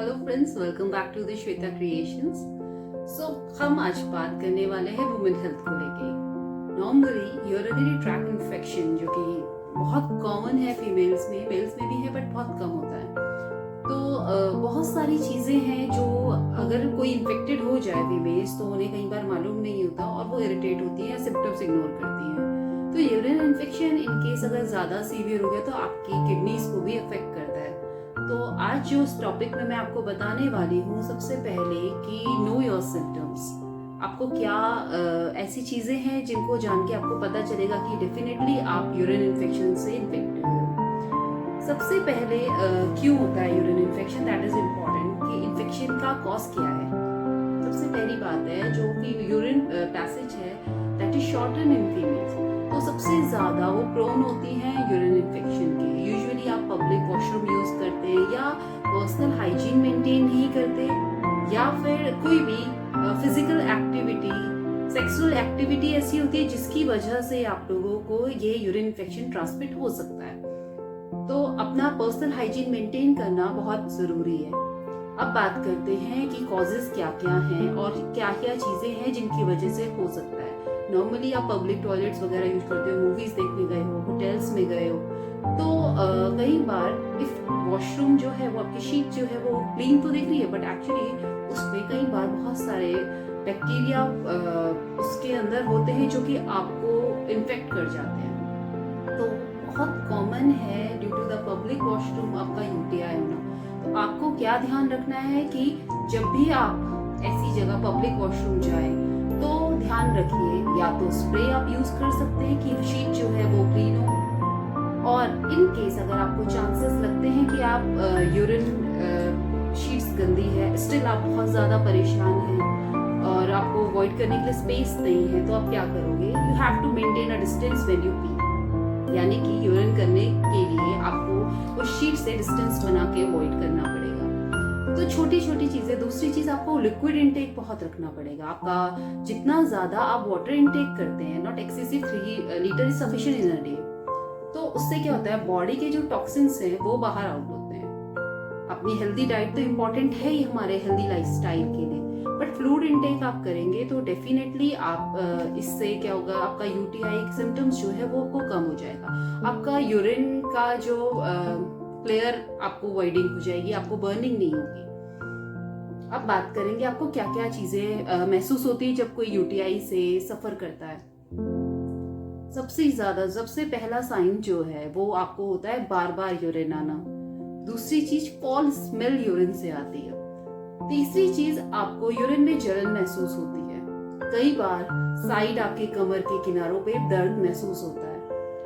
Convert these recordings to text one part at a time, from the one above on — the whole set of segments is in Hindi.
Hello friends, welcome back to the Shweta Creations. हम आज बात करने वाले हैं वुमेन हेल्थ को लेके। नॉर्मली यूरिनरी ट्रैक्ट इन्फेक्शन जो कि बहुत कॉमन है फीमेल्स में, मेल्स में भी है बट बहुत कम होता है। तो बहुत सारी चीज़ें हैं जो अगर कोई इन्फेक्टेड हो जाए फीमेल्स तो उन्हें कई बार मालूम नहीं होता और वो इरिटेट होती है या सिम्टम्स इग्नोर करती हैं। तो यूरिन इन्फेक्शन इन केस अगर ज़्यादा सीवियर हो गया तो आपकी किडनीज को भी अफेक्ट करता है। तो आज जो इस टॉपिक में मैं आपको बताने वाली हूँ, सबसे पहले कि नो योर सिम्टम्स। आपको क्या ऐसी चीज़ें हैं जिनको जान के आपको पता चलेगा कि डेफिनेटली आप यूरिन इन्फेक्शन से इन्फेक्टेड हो। सबसे पहले क्यों होता है urine infection, that is important कि इन्फेक्शन का कॉज क्या है। सबसे पहली बात है जो कि यूरिन पैसेज है that is shorten in females, तो सबसे ज़्यादा वो प्रोन होती हैं यूरिन इन्फेक्शन के। यूजुअली आप पब्लिक वॉशरूम यूज़ करते हैं या पर्सनल हाइजीन मेंटेन नहीं करते या फिर कोई भी फिजिकल एक्टिविटी, सेक्सुअल एक्टिविटी ऐसी होती है जिसकी वजह से आप लोगों को ये यूरिन इन्फेक्शन ट्रांसमिट हो सकता है। तो अपना पर्सनल हाइजीन मेंटेन करना बहुत ज़रूरी है। अब बात करते हैं कि कॉजेज क्या क्या हैं और क्या क्या चीज़ें हैं जिनकी वजह से हो सकता है। नॉर्मली आप पब्लिक टॉयलेट्स वगैरह यूज करते हो, मूवीज देखने गए हो, होटल्स में गए हो, तो कई बार इफ वॉशरूम जो है वो आपकी शीट जो है वो क्लीन तो दिख रही है बट एक्चुअली उसमें कई बार बहुत सारे बैक्टीरिया उसके अंदर होते हैं जो कि आपको इन्फेक्ट कर जाते हैं। तो बहुत कॉमन है due to the public washroom आपका यूटीआई होना। तो आपको क्या ध्यान रखना है कि जब भी आप ऐसी जगह पब्लिक वॉशरूम जाए तो ध्यान रखिए, या तो स्प्रे आप यूज कर सकते हैं कि शीट जो है वो क्लीन हो, और इन केस अगर आपको चांसेस लगते हैं कि आप यूरिन शीट्स गंदी है, स्टिल आप बहुत ज़्यादा परेशान हैं और आपको अवॉइड करने के लिए स्पेस नहीं है, तो आप क्या करोगे, you have to maintain a distance when you pee. यानी कि यूरिन करने के लिए आपको उस शीट से डिस्टेंस बना के अवॉइड करना पड़ेगा। तो छोटी छोटी चीज़ें। दूसरी चीज़, आपको लिक्विड इनटेक बहुत रखना पड़ेगा। आपका जितना ज़्यादा आप वाटर इनटेक करते हैं, not excessive, 3 litre is sufficient in a day, तो उससे क्या होता है, बॉडी के जो टॉक्सिन्स हैं वो बाहर आउट होते हैं। अपनी हेल्दी डाइट तो इम्पॉर्टेंट है ही हमारे हेल्दी लाइफस्टाइल के लिए, बट फ्लूइड इनटेक आप करेंगे तो डेफिनेटली आप इससे क्या होगा, आपका यूटीआई सिम्टम्स जो है वो आपको कम हो जाएगा। आपका यूरिन का जो क्लियर आपको वाइडिंग हो जाएगी, आपको बर्निंग नहीं होगी। अब बात करेंगे आपको क्या क्या चीजें महसूस होती है जब कोई यूटीआई से सफर करता है। सबसे पहला साइन जो है वो आपको होता है बार बार यूरिन आना। दूसरी चीज, फॉल स्मेल यूरिन से आती है। तीसरी चीज, आपको यूरिन में जलन महसूस होती है। कई बार साइड आपके कमर के किनारों पे दर्द महसूस होता है।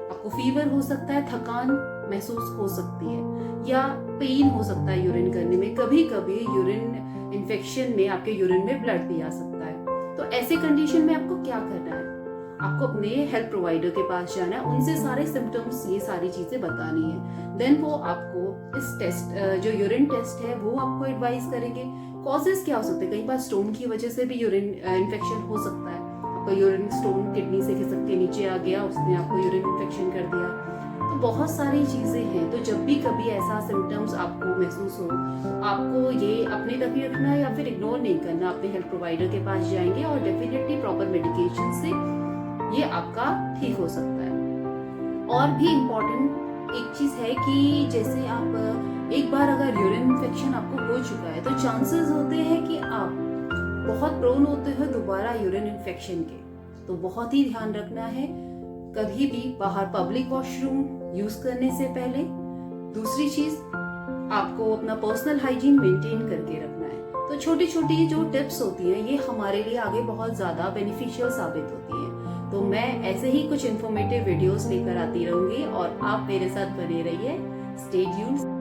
आपको फीवर हो सकता है, थकान महसूस हो सकती है या पेन हो सकता है यूरिन करने में। कभी कभी यूरिन इन्फेक्शन में आपके यूरिन में ब्लड भी आ सकता है। तो ऐसे कंडीशन में आपको क्या करना है, आपको अपने हेल्थ प्रोवाइडर के पास जाना है, उनसे सारे सिम्टम्स, ये सारी चीजें बतानी है। देन वो आपको इस टेस्ट, जो यूरिन टेस्ट है वो आपको एडवाइस करेंगे। कॉजेस क्या हो सकते हैं, कई बार स्टोन की वजह से भी यूरिन इन्फेक्शन हो सकता है। आपका यूरिन स्टोन किडनी से खिसक के नीचे आ गया, उसने आपको यूरिन इन्फेक्शन कर दिया। तो बहुत सारी चीजें हैं। तो जब भी कभी ऐसा सिम्टम्स आपको महसूस हो, आपको ये अपने तक ही रखना है या फिर इग्नोर नहीं करना, अपने हेल्थ प्रोवाइडर के पास जाएंगे और डेफिनेटली प्रॉपर मेडिकेशन से ये आपका ठीक हो सकता है। और भी इम्पोर्टेंट एक चीज है कि जैसे आप एक बार अगर यूरिन इन्फेक्शन आपको हो चुका है तो चांसेस होते हैं कि आप बहुत प्रोन होते हो दोबारा यूरिन इन्फेक्शन के। तो बहुत ही ध्यान रखना है कभी भी बाहर पब्लिक वॉशरूम यूज करने से पहले। दूसरी चीज, आपको अपना पर्सनल हाइजीन मेंटेन करके रखना है। तो छोटी छोटी जो टिप्स होती हैं ये हमारे लिए आगे बहुत ज्यादा बेनिफिशियल साबित होती हैं। तो मैं ऐसे ही कुछ इन्फॉर्मेटिव वीडियोस लेकर आती रहूंगी और आप मेरे साथ बने रहिए। Stay tuned.